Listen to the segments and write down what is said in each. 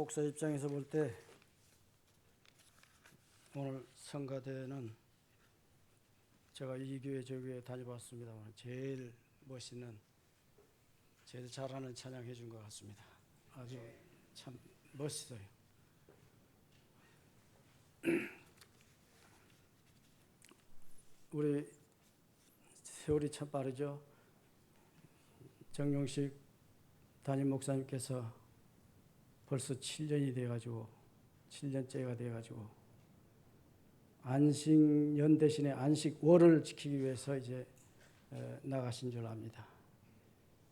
목사 입장에서 볼 때 오늘 성가대는 제가 이 교회 저 교회 다녀봤습니다만 제일 멋있는, 제일 잘하는 찬양 해준 것 같습니다. 아주 참 멋있어요. 우리 세월이 참 빠르죠. 정용식 담임 목사님께서 벌써 7년이 돼가지고 7년째가 돼가지고 안식년 대신에 안식월을 지키기 위해서 이제 나가신 줄 압니다.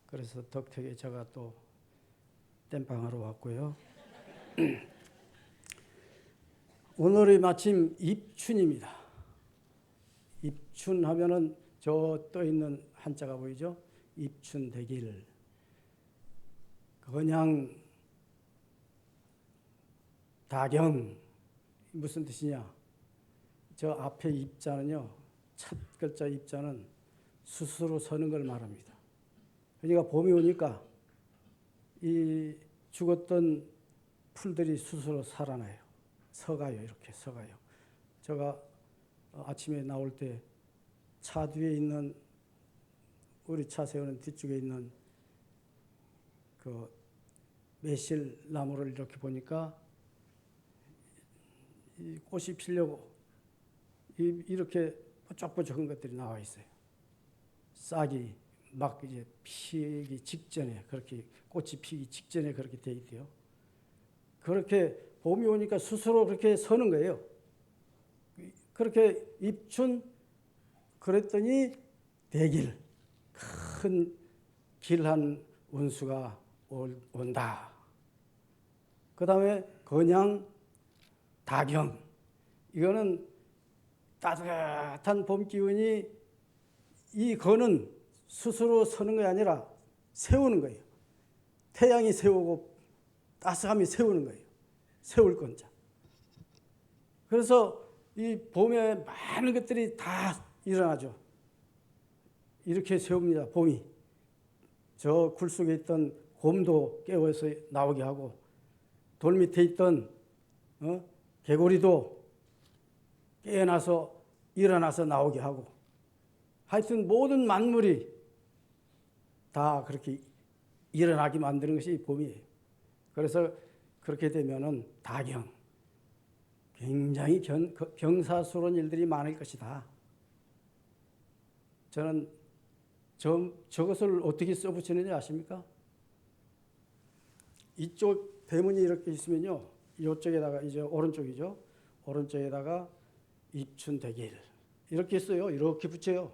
그래서 덕택에 제가 또 땜빵하러 왔고요. 오늘이 마침 입춘입니다. 입춘하면은 저 떠 있는 한자가 보이죠? 입춘대길. 그냥 다경 무슨 뜻이냐? 저 앞에 입자는요, 첫 글자 입자는 스스로 서는 걸 말합니다. 그러니까 봄이 오니까 이 죽었던 풀들이 스스로 살아나요. 서가요. 이렇게 서가요. 제가 아침에 나올 때 차 뒤에 있는, 우리 차 세우는 뒤쪽에 있는 그 매실 나무를 이렇게 보니까 이 꽃이 피려고 이렇게 뽀짝뽀짝한 것들이 나와 있어요. 싹이 막 이제 피기 직전에, 그렇게 꽃이 피기 직전에 그렇게 돼 있대요. 그렇게 봄이 오니까 스스로 그렇게 서는 거예요. 그렇게 입춘, 그랬더니 대길, 큰 길한 운수가 온다. 그 다음에 건양 다경, 이거는 따뜻한 봄 기운이, 이 건은 스스로 서는 게 아니라 세우는 거예요. 태양이 세우고 따스함이 세우는 거예요. 세울 건자. 그래서 이 봄에 많은 것들이 다 일어나죠. 이렇게 세웁니다. 봄이. 저 굴 속에 있던 곰도 깨워서 나오게 하고, 돌 밑에 있던 개구리도 깨어나서 일어나서 나오게 하고, 하여튼 모든 만물이 다 그렇게 일어나게 만드는 것이 봄이에요. 그래서 그렇게 되면은 다경, 굉장히 경사스러운 일들이 많을 것이다. 저는 저것을 어떻게 써붙이는지 아십니까? 이쪽 대문이 이렇게 있으면요, 이쪽에다가, 이제 오른쪽이죠, 오른쪽에다가 입춘대길 이렇게 써요. 이렇게 붙여요.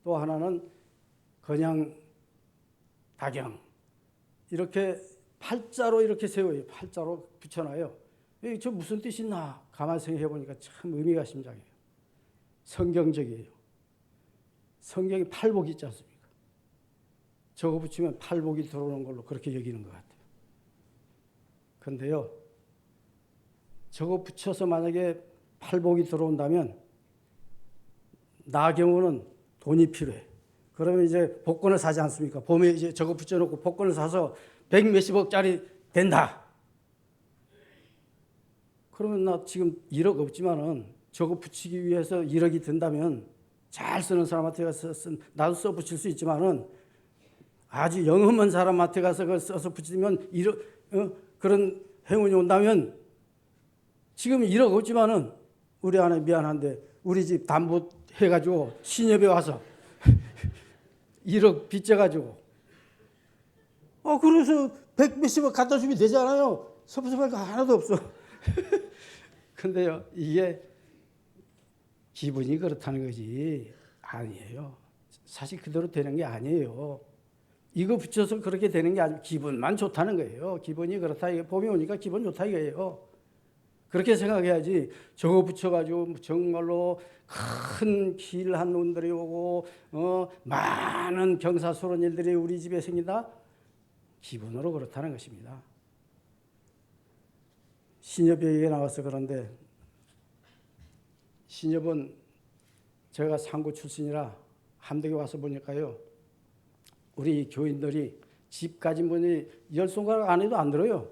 또 하나는 건양 다경, 이렇게 팔자로 이렇게 세워요. 팔자로 붙여놔요. 저 무슨 뜻이 있나 가만히 생각해 보니까 참 의미가 심장해요. 성경적이에요. 성경에 팔복이 있지 않습니까? 저거 붙이면 팔복이 들어오는 걸로 그렇게 여기는 것 같아요. 그런데요, 저거 붙여서 만약에 팔복이 들어온다면 나 경우는 돈이 필요해. 그러면 이제 복권을 사지 않습니까? 봄에 이제 저거 붙여놓고 복권을 사서 100 몇십억짜리 된다. 그러면 나 지금 1억 없지만은 저거 붙이기 위해서 1억이 든다면 잘 쓰는 사람한테 가서 나도 써 붙일 수 있지만은 아주 영험한 사람한테 가서 그걸 써서 붙이면 1억, 그런 행운이 온다면, 지금 1억 없지만은 우리 아내 미안한데 우리 집 담보 해가지고 신협에 와서 1억 빚져가지고 그래서 100 몇십억 갖다 주면 되잖아요. 섭섭할 거 하나도 없어. 근데요, 이게 기분이 그렇다는 거지 아니에요. 사실 그대로 되는 게 아니에요. 이거 붙여서 그렇게 되는 게 아니고 기분만 좋다는 거예요. 기분이 그렇다. 봄이 오니까 기분 좋다 이거예요. 그렇게 생각해야지, 저거 붙여가지고 정말로 큰 길한 운들이 오고 많은 경사스러운 일들이 우리 집에 생긴다? 기분으로 그렇다는 것입니다. 신협 얘기가 나와서 그런데, 신협은 제가 상고 출신이라 함덕에 와서 보니까요, 우리 교인들이 집 가진 분이 10손가락 안에도 안 들어요.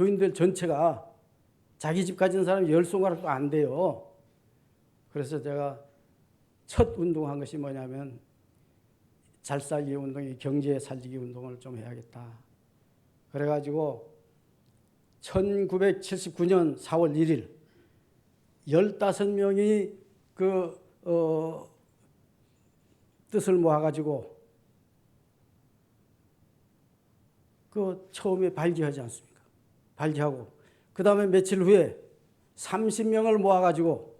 교인들 전체가 자기 집 가진 사람이 10손가락도 안 돼요. 그래서 제가 첫 운동한 것이 뭐냐면 잘 살기 운동이 경제 살리기 운동을 좀 해야겠다. 그래가지고 1979년 4월 1일 15명이 뜻을 모아가지고 처음에 발기하지 않습니까? 발기하고 그 다음에 며칠 후에 30명을 모아가지고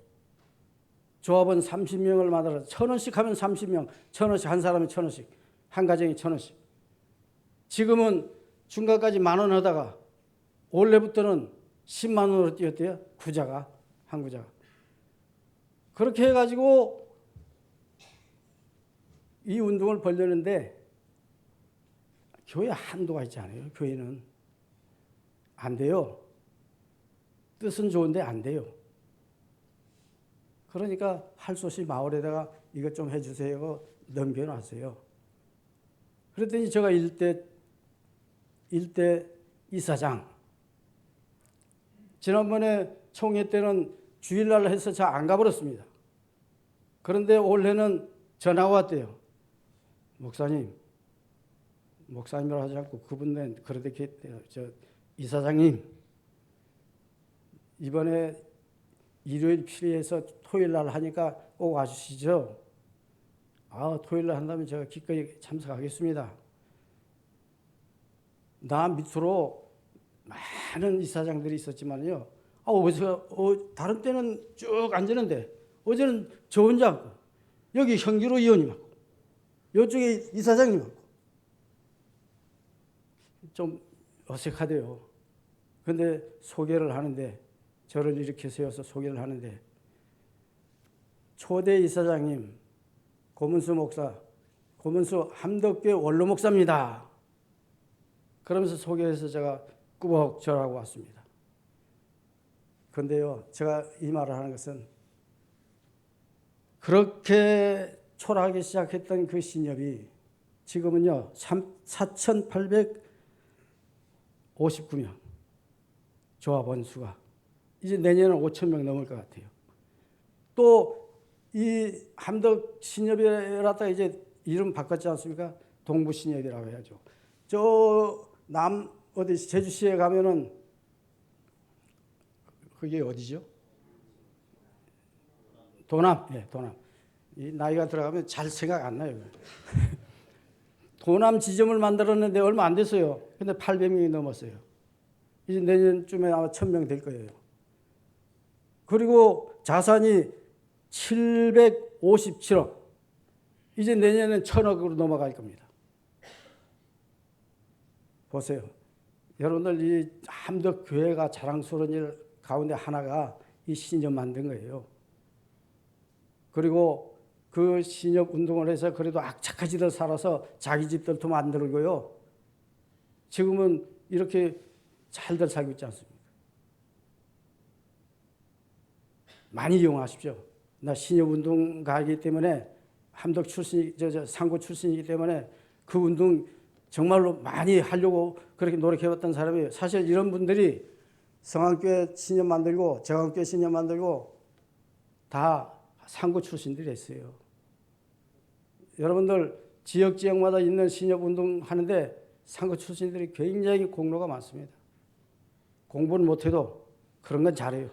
조합원 30명을 만들어서 1,000원씩 하면 30명, 1,000원씩 한 사람이 1,000원씩, 한 가정이 1,000원씩. 지금은 중간까지 10,000원 하다가 올해부터는 10만 원으로 뛰었대요. 구자가, 한 구자가. 그렇게 해가지고 이 운동을 벌려는데 교회 한도가 있잖아요. 교회는 안 돼요. 뜻은 좋은데 안 돼요. 그러니까 할 수 없이 마을에다가 이것 좀 해주세요. 넘겨놨어요. 그랬더니 제가 일대 이사장. 지난번에 총회 때는 주일날 해서 잘 안 가버렸습니다. 그런데 올해는 전화가 왔대요. 목사님이라고 하지 않고 그분은 그렇게 이사장님 이번에 일요일 필요해서 토요일날 하니까 꼭 와주시죠. 토요일날 한다면 제가 기꺼이 참석하겠습니다. 나 밑으로 많은 이사장들이 있었지만요. 다른 때는 쭉 앉았는데 어제는 저 혼자 앉고 여기 형기로 의원님 앉고 이쪽에 이사장님 앉고 좀 어색하대요. 그런데 소개를 하는데 저를 이렇게 세워서 소개를 하는데 초대 이사장님 고문수 목사, 고문수 함덕교회 원로 목사입니다. 그러면서 소개해서 제가 꾸벅 절하고 왔습니다. 그런데요, 제가 이 말을 하는 것은 그렇게 초라하게 시작했던 그 신협이 지금은요 4,859명 조합원 수가 이제 내년은 5,000명 넘을 것 같아요. 또 이 함덕 신협이라다 이제 이름 바꿨지 않습니까? 동부 신협이라고 해야죠. 어디 제주시에 가면은 그게 어디죠? 도남. 네, 도남. 이 나이가 들어가면 잘 생각 안 나요. 도남 지점을 만들었는데 얼마 안 됐어요. 근데 800명이 넘었어요. 이제 내년쯤에 아마 1,000명 될 거예요. 그리고 자산이 757억. 이제 내년엔 1,000억으로 넘어갈 겁니다. 보세요. 여러분들 이 함덕 교회가 자랑스러운 일 가운데 하나가 이 신협 만든 거예요. 그리고 그 신협 운동을 해서 그래도 악착같이들 살아서 자기 집들도 만들고요. 지금은 이렇게 잘들 살고 있지 않습니까? 많이 이용하십시오. 나 신협 운동가이기 때문에 함덕 출신, 상고 출신이기 때문에 그 운동 정말로 많이 하려고 그렇게 노력해왔던 사람이에요. 사실 이런 분들이 성안교회 신협 만들고 정안교회 신협 만들고 다 상고 출신들이 했어요. 여러분들 지역마다 있는 신협 운동 하는데 상고 출신들이 굉장히 공로가 많습니다. 공부는 못해도 그런 건 잘해요.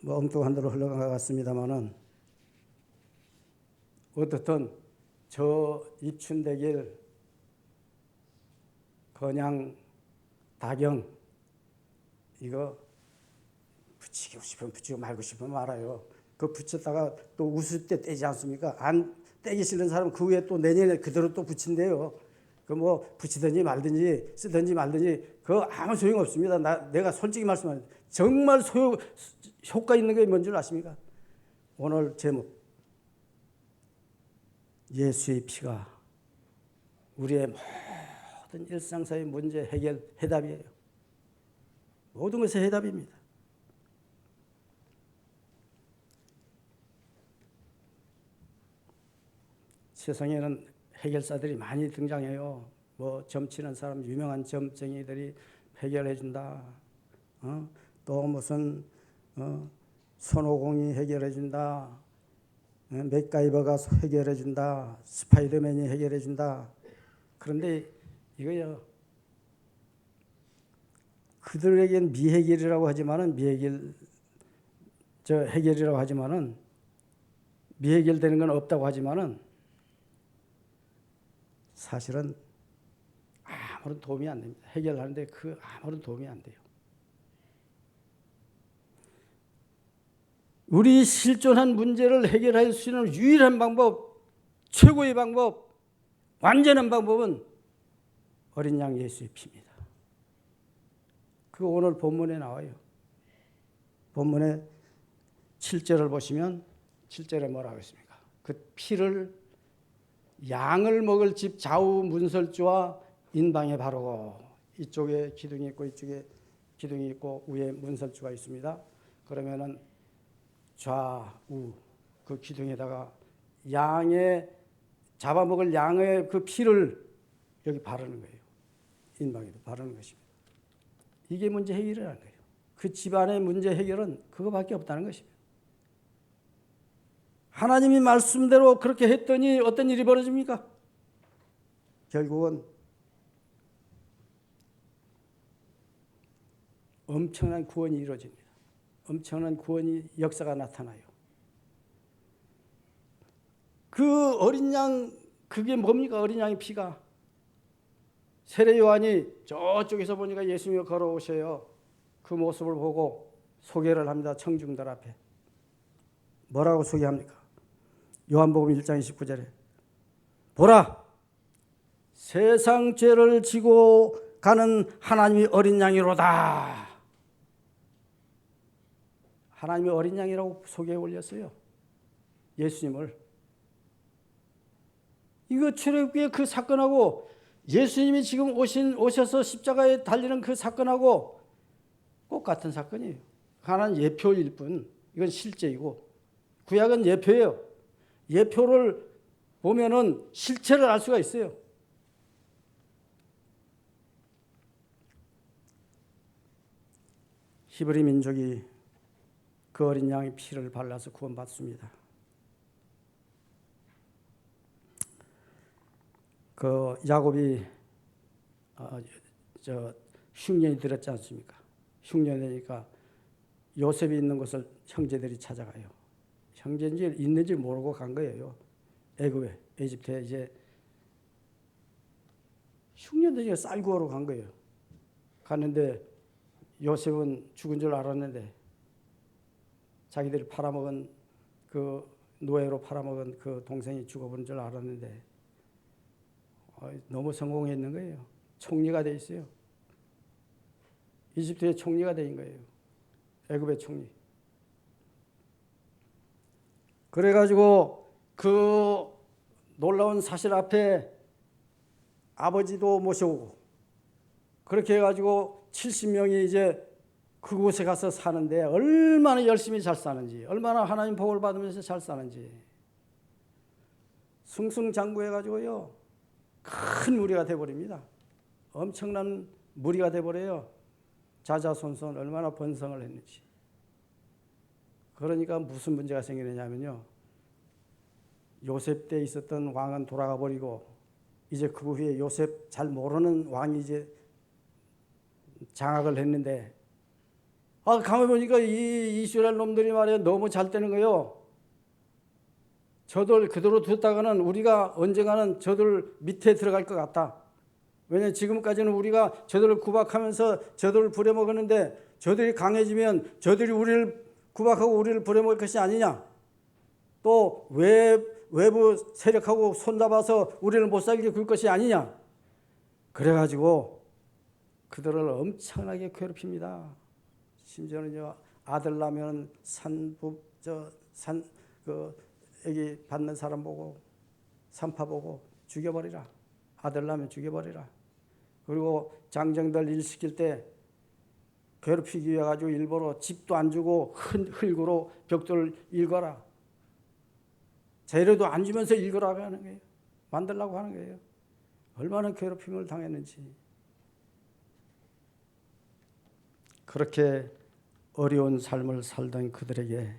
엉뚱한 대로 흘러간 것 같습니다만은 어떻든 저 입춘대길 건양 다경 이거 붙이고 싶으면 붙이고 말고 싶으면 말아요. 그 붙였다가 또 웃을 때 떼지 않습니까? 안 떼기 싫은 사람은 그 후에 또 내년에 그대로 또 붙인대요. 그 뭐 붙이든지 말든지 쓰든지 말든지 그거 아무 소용 없습니다. 내가 솔직히 말씀하면 정말 효과 있는 게 뭔지 아십니까? 오늘 제목 예수의 피가 우리의 모든 일상사의 문제 해결 해답이에요. 모든 것의 해답입니다. 세상에는 해결사들이 많이 등장해요. 뭐 점치는 사람 유명한 점쟁이들이 해결해 준다. 또 무슨 손오공이 해결해 준다. 맥가이버가 해결해 준다. 스파이더맨이 해결해 준다. 그런데 이거요. 그들에겐 미해결이라고 하지만은 해결이라고 하지만은 미해결되는 건 없다고 하지만은 사실은 아무런 도움이 안 됩니다. 해결하는데 아무런 도움이 안 돼요. 우리 실존한 문제를 해결할 수 있는 유일한 방법, 최고의 방법, 완전한 방법은 어린 양 예수의 피입니다. 그 오늘 본문에 나와요. 본문에 7절을 보시면 7절에 뭐라고 했습니까? 그 피를 양을 먹을 집 좌우 문설주와 인방에 바르고, 이쪽에 기둥이 있고 이쪽에 기둥이 있고 위에 문설주가 있습니다. 그러면은 좌우 그 기둥에다가 양의 잡아먹을 양의 그 피를 여기 바르는 거예요. 인방에도 바르는 것입니다. 이게 문제 해결이라는 거예요. 그 집안의 문제 해결은 그거밖에 없다는 것입니다. 하나님이 말씀대로 그렇게 했더니 어떤 일이 벌어집니까? 결국은 엄청난 구원이 이루어집니다. 엄청난 구원이 역사가 나타나요. 그 어린 양, 그게 뭡니까? 어린 양의 피가. 세례 요한이 저쪽에서 보니까 예수님이 걸어오셔요. 그 모습을 보고 소개를 합니다. 청중들 앞에. 뭐라고 소개합니까? 요한복음 1장 29절에 보라, 세상 죄를 지고 가는 하나님의 어린 양이로다. 하나님의 어린 양이라고 소개해 올렸어요. 예수님을. 이거 출애굽기의 그 사건하고 예수님이 지금 오셔서 십자가에 달리는 그 사건하고 똑같은 사건이에요. 하나는 예표일 뿐, 이건 실제이고, 구약은 예표예요. 예표를 보면은 실체를 알 수가 있어요. 히브리 민족이 그 어린 양의 피를 발라서 구원받습니다. 그 야곱이 흉년이 들었지 않습니까? 흉년이 되니까 요셉이 있는 곳을 형제들이 찾아가요. 형제인지 있는지 모르고 간 거예요. 애굽에, 에집트에 이제 흉년 되니까 쌀 구하러 간 거예요. 갔는데 요셉은 죽은 줄 알았는데 자기들이 팔아먹은 그 노예로 팔아먹은 그 동생이 죽어버린 줄 알았는데 너무 성공했는 거예요. 총리가 돼 있어요. 이집트의 총리가 된 거예요. 애굽의 총리. 그래가지고 그 놀라운 사실 앞에 아버지도 모셔오고 그렇게 해가지고 70명이 이제 그곳에 가서 사는데 얼마나 열심히 잘 사는지, 얼마나 하나님 복을 받으면서 잘 사는지 승승장구해가지고요 큰 무리가 돼버립니다. 엄청난 무리가 돼버려요. 자자손손 얼마나 번성을 했는지. 그러니까 무슨 문제가 생기느냐면요, 요셉 때 있었던 왕은 돌아가 버리고 이제 그 후에 요셉 잘 모르는 왕이 이제 장악을 했는데, 가만 보니까 이 이스라엘 놈들이 말이야 너무 잘 되는 거예요. 저들 그대로 뒀다가는 우리가 언젠가는 저들 밑에 들어갈 것 같다. 왜냐하면 지금까지는 우리가 저들을 구박하면서 저들을 부려먹었는데 저들이 강해지면 저들이 우리를 구박하고 우리를 부려먹을 것이 아니냐. 또 외부 세력하고 손잡아서 우리를 못 살게 굴 것이 아니냐. 그래가지고 그들을 엄청나게 괴롭힙니다. 심지어는요, 아들 나면 애기 받는 사람 보고 산파 보고 죽여버리라. 아들 나면 죽여버리라. 그리고 장정들 일 시킬 때 괴롭히기 위해 가지고 일부러 집도 안 주고 흙으로 벽돌을 일거라. 재료도 안 주면서 일거라고 하는 거예요. 만들라고 하는 거예요. 얼마나 괴롭힘을 당했는지. 그렇게 어려운 삶을 살던 그들에게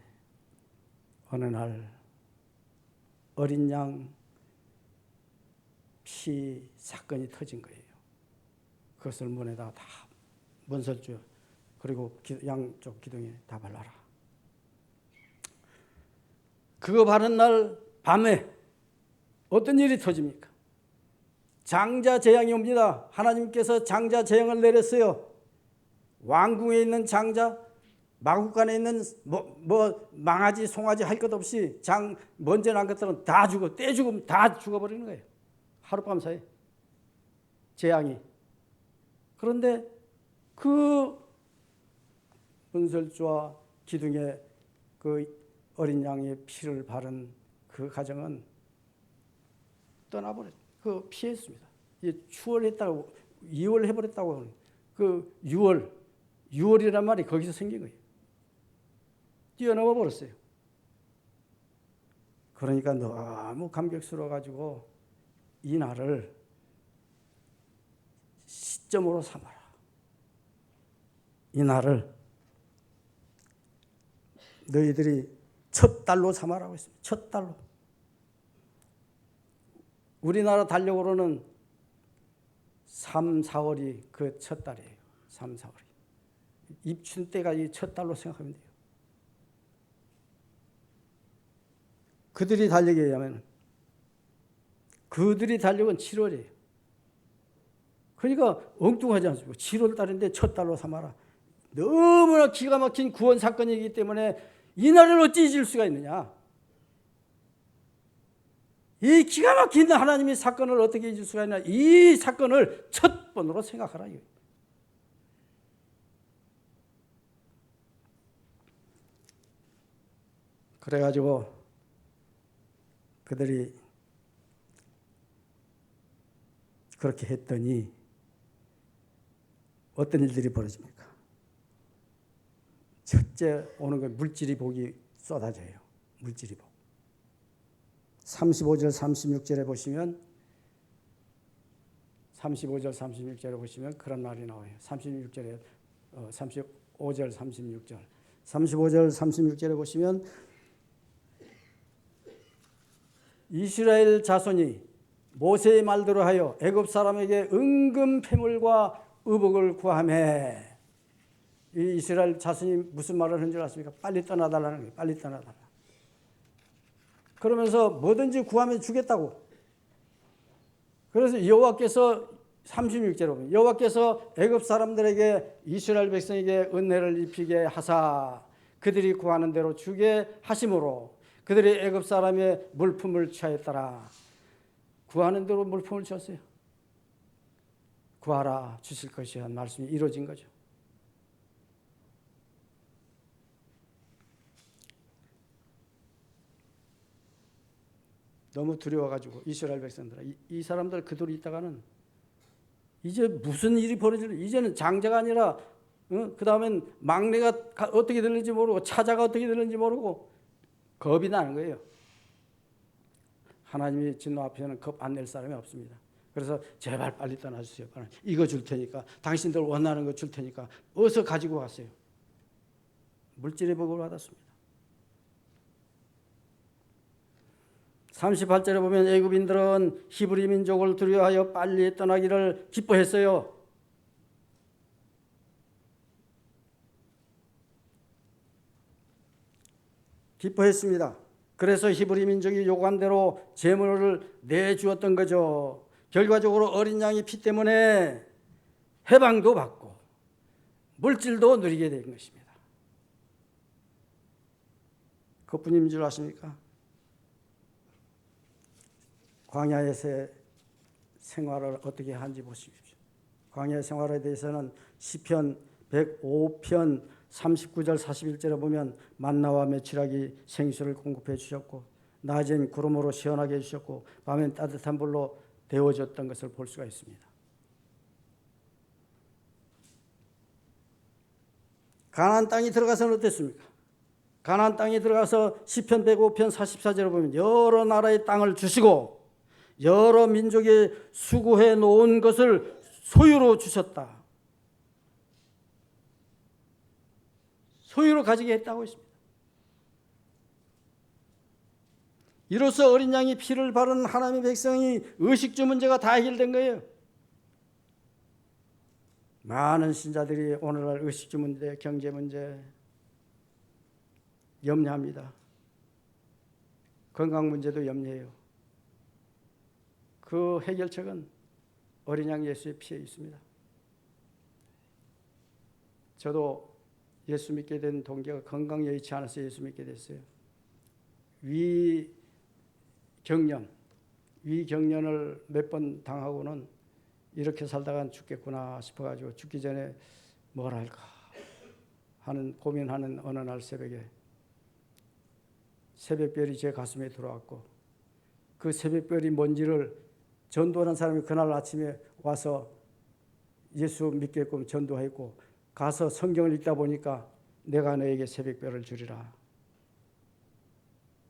어느 날 어린 양 피 사건이 터진 거예요. 그것을 문에다가 다 문설주 그리고 양쪽 기둥에 다 발라라. 그거 바른 날 밤에 어떤 일이 터집니까? 장자 재앙이 옵니다. 하나님께서 장자 재앙을 내렸어요. 왕궁에 있는 장자, 마국간에 있는 망아지, 송아지 할 것 없이 먼저 난 것들은 다 죽어, 떼죽으면 다 죽어버리는 거예요. 하룻밤 사이에 재앙이. 그런데 그 문설주와 기둥에 그 어린 양의 피를 바른 그 가정은 떠나버렸어요. 그 피했습니다. 추월했다고, 이월해버렸다고 하는 그 유월이란 말이 거기서 생긴 거예요. 뛰어넘어 버렸어요. 그러니까 너무 감격스러워가지고 이 날을 시점으로 삼아라. 이 날을 너희들이 첫 달로 삼아라고 했습니다. 첫 달로. 우리나라 달력으로는 3, 4월이 그 첫 달이에요. 3, 4월이. 입춘 때가 이 첫 달로 생각하면 돼요. 그들이 달력에 의하면 그들이 달력은 7월이에요. 그러니까 엉뚱하지 않습니까? 7월 달인데 첫 달로 삼아라. 너무나 기가 막힌 구원 사건이기 때문에 이 날을 어찌 잊을 수가 있느냐. 이 기가 막힌 하나님의 사건을 어떻게 잊을 수가 있냐. 이 사건을 첫 번으로 생각하라. 그래가지고 그들이 그렇게 했더니 어떤 일들이 벌어집니까? 첫째 오는 건 물질이 복이 쏟아져요. 물질이 복. 35절 36절에 보시면 35절 36절에 보시면 그런 말이 나와요. 36절에 35절 36절 35절 36절에 보시면 이스라엘 자손이 모세의 말대로 하여 애굽 사람에게 은금 패물과 의복을 구하매. 이 이스라엘 자손이 무슨 말을 하는 줄 아십니까? 빨리 떠나달라는 거예요. 빨리 떠나달라. 그러면서 뭐든지 구하면 주겠다고. 그래서 여호와께서 36절에 보면 여호와께서 애굽 사람들에게 이스라엘 백성에게 은혜를 입히게 하사 그들이 구하는 대로 주게 하심으로 그들이 애굽 사람의 물품을 취하였더라. 구하는 대로 물품을 주었어요. 구하라 주실 것이야 말씀이 이루어진 거죠. 너무 두려워가지고 이스라엘 백성들 이 사람들 그대로 있다가는 이제 무슨 일이 벌어질지 이제는 장자가 아니라 그 다음엔 막내가 어떻게 되는지 모르고 차자가 어떻게 되는지 모르고 겁이 나는 거예요. 하나님이 진노 앞에는 겁 안 낼 사람이 없습니다. 그래서 제발 빨리 떠나주세요. 이거 줄 테니까 당신들 원하는 거 줄 테니까 어서 가지고 가세요. 물질의 복을 받았습니다. 38절에 보면 애굽인들은 히브리 민족을 두려워하여 빨리 떠나기를 기뻐했어요. 기뻐했습니다. 그래서 히브리 민족이 요구한 대로 제물을 내주었던 거죠. 결과적으로 어린 양의 피 때문에 해방도 받고 물질도 누리게 된 것입니다. 그뿐인 줄 아십니까? 광야에서의 생활을 어떻게 하는지 보십시오. 광야 생활에 대해서는 시편 105편 39절 41절에 보면 만나와 메추라기 생수를 공급해 주셨고 낮엔 구름으로 시원하게 해주셨고 밤엔 따뜻한 불로 데워줬던 것을 볼 수가 있습니다. 가나안 땅에 들어가서는 어땠습니까? 가나안 땅에 들어가서 시편 105편 44절에 보면 여러 나라의 땅을 주시고 여러 민족에 수고해 놓은 것을 소유로 주셨다. 소유로 가지게 했다고 했습니다. 이로써 어린 양이 피를 바른 하나님의 백성이 의식주 문제가 다 해결된 거예요. 많은 신자들이 오늘날 의식주 문제, 경제 문제 염려합니다. 건강 문제도 염려해요. 그 해결책은 어린 양 예수의 피에 있습니다. 저도 예수 믿게 된 동기가 건강 여의치 않아서 예수 믿게 됐어요. 위경련을 몇 번 당하고는 이렇게 살다간 죽겠구나 싶어가지고 죽기 전에 뭘 할까 하는 고민하는 어느 날 새벽에 새벽별이 제 가슴에 들어왔고 그 새벽별이 뭔지를 전도하는 사람이 그날 아침에 와서 예수 믿게끔 전도했고 가서 성경을 읽다 보니까 내가 너에게 새벽별을 주리라.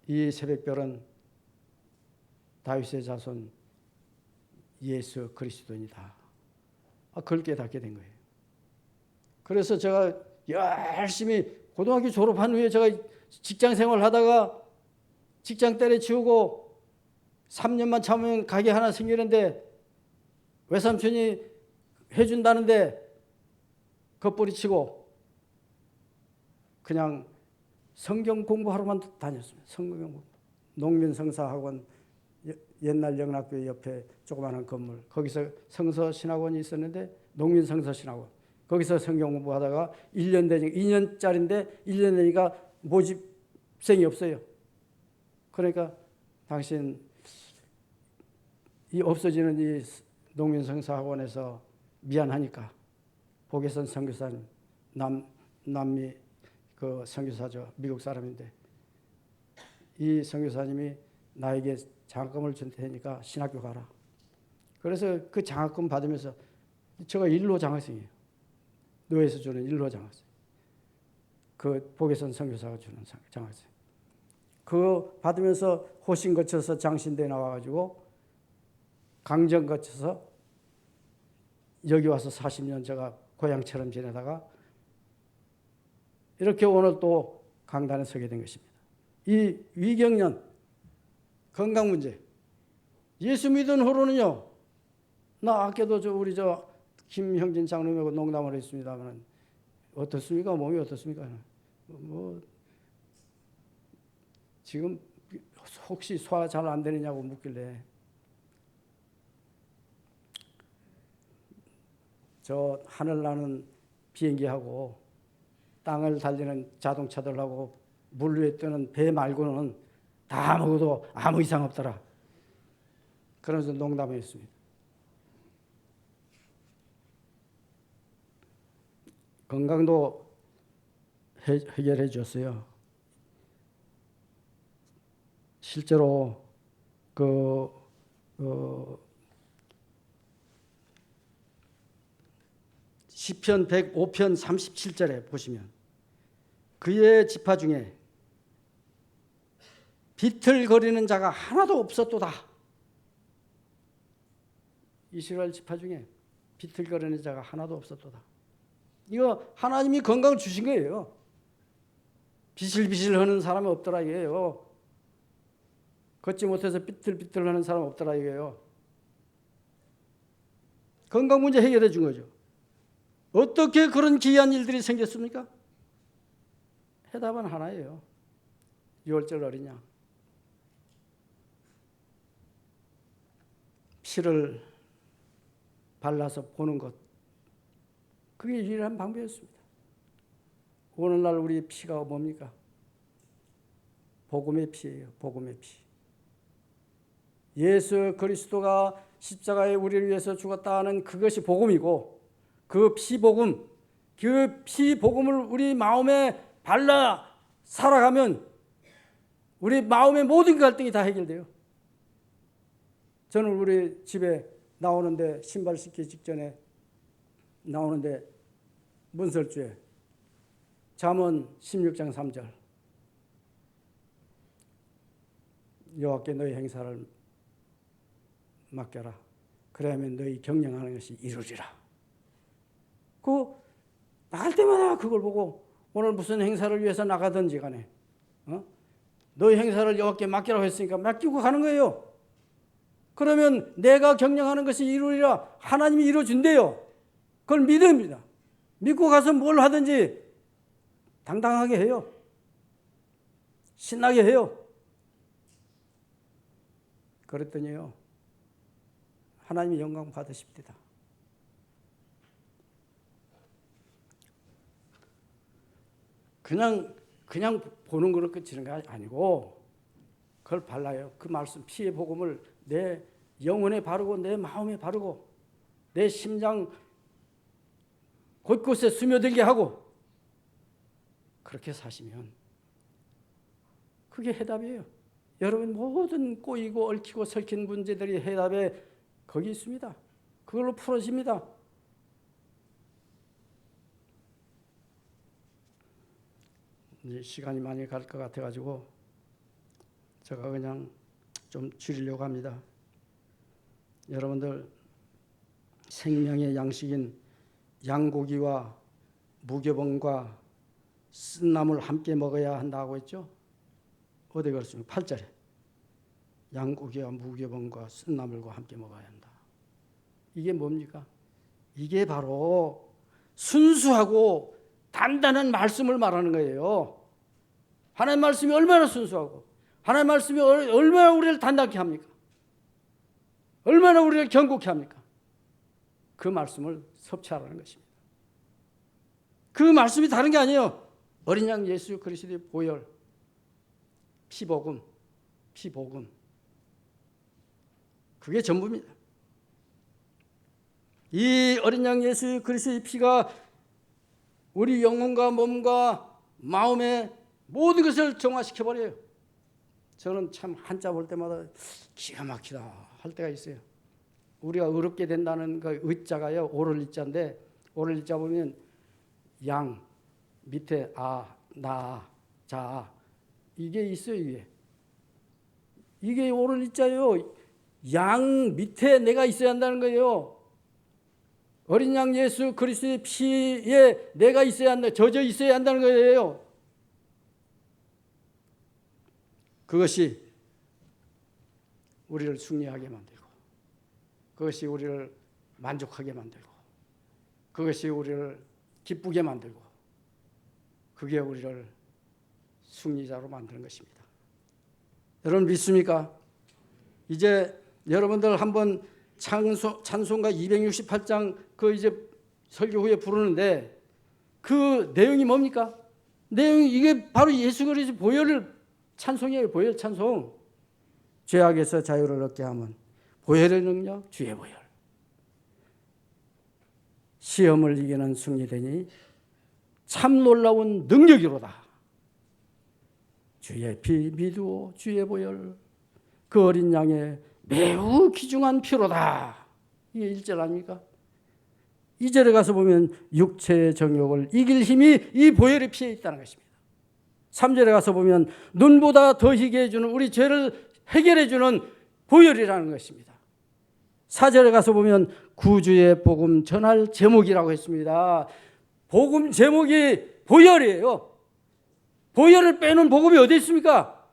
이 새벽별은 다윗의 자손 예수 그리스도입니다. 그걸 깨닫게 된 거예요. 그래서 제가 열심히 고등학교 졸업한 후에 제가 직장 생활 하다가 직장 때려치우고 3년만 참으면 가게 하나 생기는데 외삼촌이 해준다는데 겉부리치고 그냥 성경 공부하러만 다녔습니다. 성경 공부. 농민성사학원 옛날 영락교회 옆에 조그마한 건물 거기서 성서신학원이 있었는데 농민성서신학원 거기서 성경 공부하다가 1년 되니까 2년짜리인데 1년 되니까 모집생이 없어요. 그러니까 당신 이 없어지는 이 농민성서학원에서 미안하니까 보게선 선교사님 남미 그 선교사죠. 미국 사람인데 이 선교사님이 나에게 장학금을 줄 테니까 신학교 가라. 그래서 그 장학금 받으면서 제가 1호 장학생이에요. 노예에서 주는 1호 장학생. 그 보게선 선교사가 주는 장학생. 그거 받으면서 호신 거쳐서 장신대 나와가지고 강정 거쳐서 여기 와서 40년 제가 고향처럼 지내다가 이렇게 오늘 또 강단에 서게 된 것입니다. 이 위경련, 건강 문제. 예수 믿은 후로는요, 나 아껴도 우리 김형진 장로님하고 농담을 했습니다만, 어떻습니까? 몸이 어떻습니까? 지금 혹시 소화 잘 안 되느냐고 묻길래, 저 하늘 나는 비행기하고 땅을 달리는 자동차들하고 물 위에 뜨는 배 말고는 다 먹어도 아무 이상 없더라. 그러면서 농담을 했습니다. 건강도 해결해 줬어요. 실제로 시편 105편 37절에 보시면 그의 지파 중에 비틀거리는 자가 하나도 없었도다. 이스라엘 지파 중에 비틀거리는 자가 하나도 없었도다. 이거 하나님이 건강을 주신 거예요. 비실비실 하는 사람이 없더라 이거예요. 걷지 못해서 삐뚤삐뚤 하는 사람 없더라 이거예요. 건강 문제 해결해 준 거죠. 어떻게 그런 기이한 일들이 생겼습니까? 해답은 하나예요. 6월절 어린 양. 피를 발라서 보는 것. 그게 유일한 방법이었습니다. 오늘날 우리 피가 뭡니까? 복음의 피예요. 복음의 피. 예수 그리스도가 십자가에 우리를 위해서 죽었다는 그것이 복음이고 그 피복음, 그 피복음을 우리 마음에 발라 살아가면 우리 마음의 모든 갈등이 다 해결돼요. 저는 우리 집에 나오는데 신발 씻기 직전에 나오는데 문설주에 잠언 16장 3절 여호와께 너희 행사를 맡겨라. 그러면 너희 경영하는 것이 이루리라. 나갈 때마다 그걸 보고 오늘 무슨 행사를 위해서 나가든지 간에 너희 행사를 여호와께 맡기라고 했으니까 맡기고 가는 거예요. 그러면 내가 경영하는 것이 이루리라. 하나님이 이루어준대요. 그걸 믿습니다. 믿고 가서 뭘 하든지 당당하게 해요. 신나게 해요. 그랬더니요, 하나님이 영광 받으십니다. 그냥 보는 거로 끝이는 게 아니고 그걸 발라요. 그 말씀 피의 복음을 내 영혼에 바르고 내 마음에 바르고 내 심장 곳곳에 스며들게 하고 그렇게 사시면 그게 해답이에요. 여러분 모든 꼬이고 얽히고 설킨 문제들이 해답에 거기 있습니다. 그걸로 풀어집니다. 이제 시간이 많이 갈 것 같아가지고 제가 그냥 좀 줄이려고 합니다. 여러분들 생명의 양식인 양고기와 무교병과 쓴나물 함께 먹어야 한다고 했죠? 어디 그렇습니까? 8절에 양고기와 무교병과 쓴나물과 함께 먹어야 한다. 이게 뭡니까? 이게 바로 순수하고 단단한 말씀을 말하는 거예요. 하나님 말씀이 얼마나 순수하고 하나님 말씀이 얼마나 우리를 단단케 합니까? 얼마나 우리를 견고케 합니까? 그 말씀을 섭취하라는 것입니다. 그 말씀이 다른 게 아니에요. 어린 양 예수 그리스도의 보혈, 피복음. 그게 전부입니다. 이 어린 양 예수 그리스도의 피가 우리 영혼과 몸과 마음의 모든 것을 정화시켜버려요. 저는 참 한자 볼 때마다 기가 막히다 할 때가 있어요. 우리가 어렵게 된다는 그 의자가요, 오를 이자인데 오를 이자 보면 양 밑에 나, 자 이게 있어요. 이게 오를 이자예요. 양 밑에 내가 있어야 한다는 거예요. 어린 양 예수 그리스도의 피에 내가 있어야 한다, 젖어 있어야 한다는 거예요. 그것이 우리를 승리하게 만들고, 그것이 우리를 만족하게 만들고, 그것이 우리를 기쁘게 만들고, 그게 우리를 승리자로 만드는 것입니다. 여러분 믿습니까? 이제 여러분들 한번 찬송가 268장 그 이제 설교 후에 부르는데 그 내용이 뭡니까? 내용이 이게 바로 예수 그리스도 보혈을 찬송이에요. 보혈 찬송. 죄악에서 자유를 얻게 하면 보혈의 능력, 주의 보혈. 시험을 이기는 승리되니 참 놀라운 능력이로다. 주의 피 믿으오 주의 보혈. 그 어린 양의 매우 귀중한 피로다. 이게 1절 아닙니까? 2절에 가서 보면 육체의 정욕을 이길 힘이 이 보혈의 피에 있다는 것입니다. 3절에 가서 보면 눈보다 더 희게 해주는 우리 죄를 해결해주는 보혈이라는 것입니다. 4절에 가서 보면 구주의 복음 전할 제목이라고 했습니다. 복음 제목이 보혈이에요. 보혈을 빼놓은 복음이 어디 있습니까?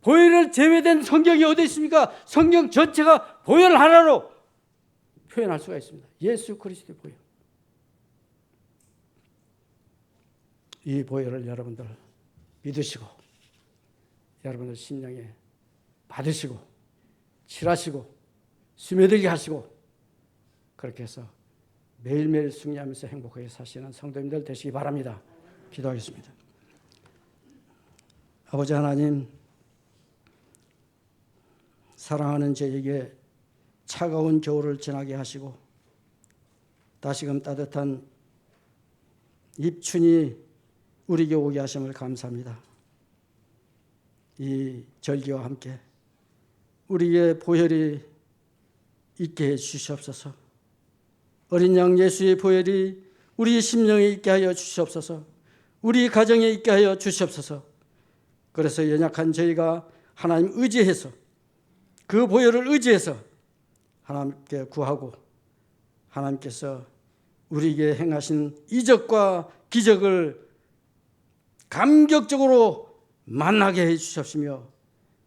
보혈을 제외된 성경이 어디 있습니까? 성경 전체가 보혈 하나로 표현할 수가 있습니다. 예수 그리스도의 보혈. 이 보혈을 여러분들 믿으시고 여러분들 심령에 받으시고 칠하시고 스며들게 하시고 그렇게 해서 매일매일 승리하면서 행복하게 사시는 성도님들 되시기 바랍니다. 기도하겠습니다. 아버지 하나님, 사랑하는 저에게 차가운 겨울을 지나게 하시고 다시금 따뜻한 입춘이 우리에게 오게 하심을 감사합니다. 이 절기와 함께 우리의 보혈이 있게 해 주시옵소서. 어린 양 예수의 보혈이 우리 심령에 있게 하여 주시옵소서. 우리 가정에 있게 하여 주시옵소서. 그래서 연약한 저희가 하나님 의지해서 그 보혈을 의지해서 하나님께 구하고 하나님께서 우리에게 행하신 이적과 기적을 감격적으로 만나게 해 주셨으며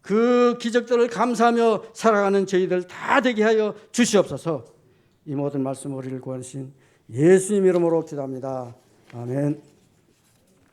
그 기적들을 감사하며 살아가는 저희들 다 되게 하여 주시옵소서. 이 모든 말씀 우리를 구하신 예수님 이름으로 기도합니다. 아멘.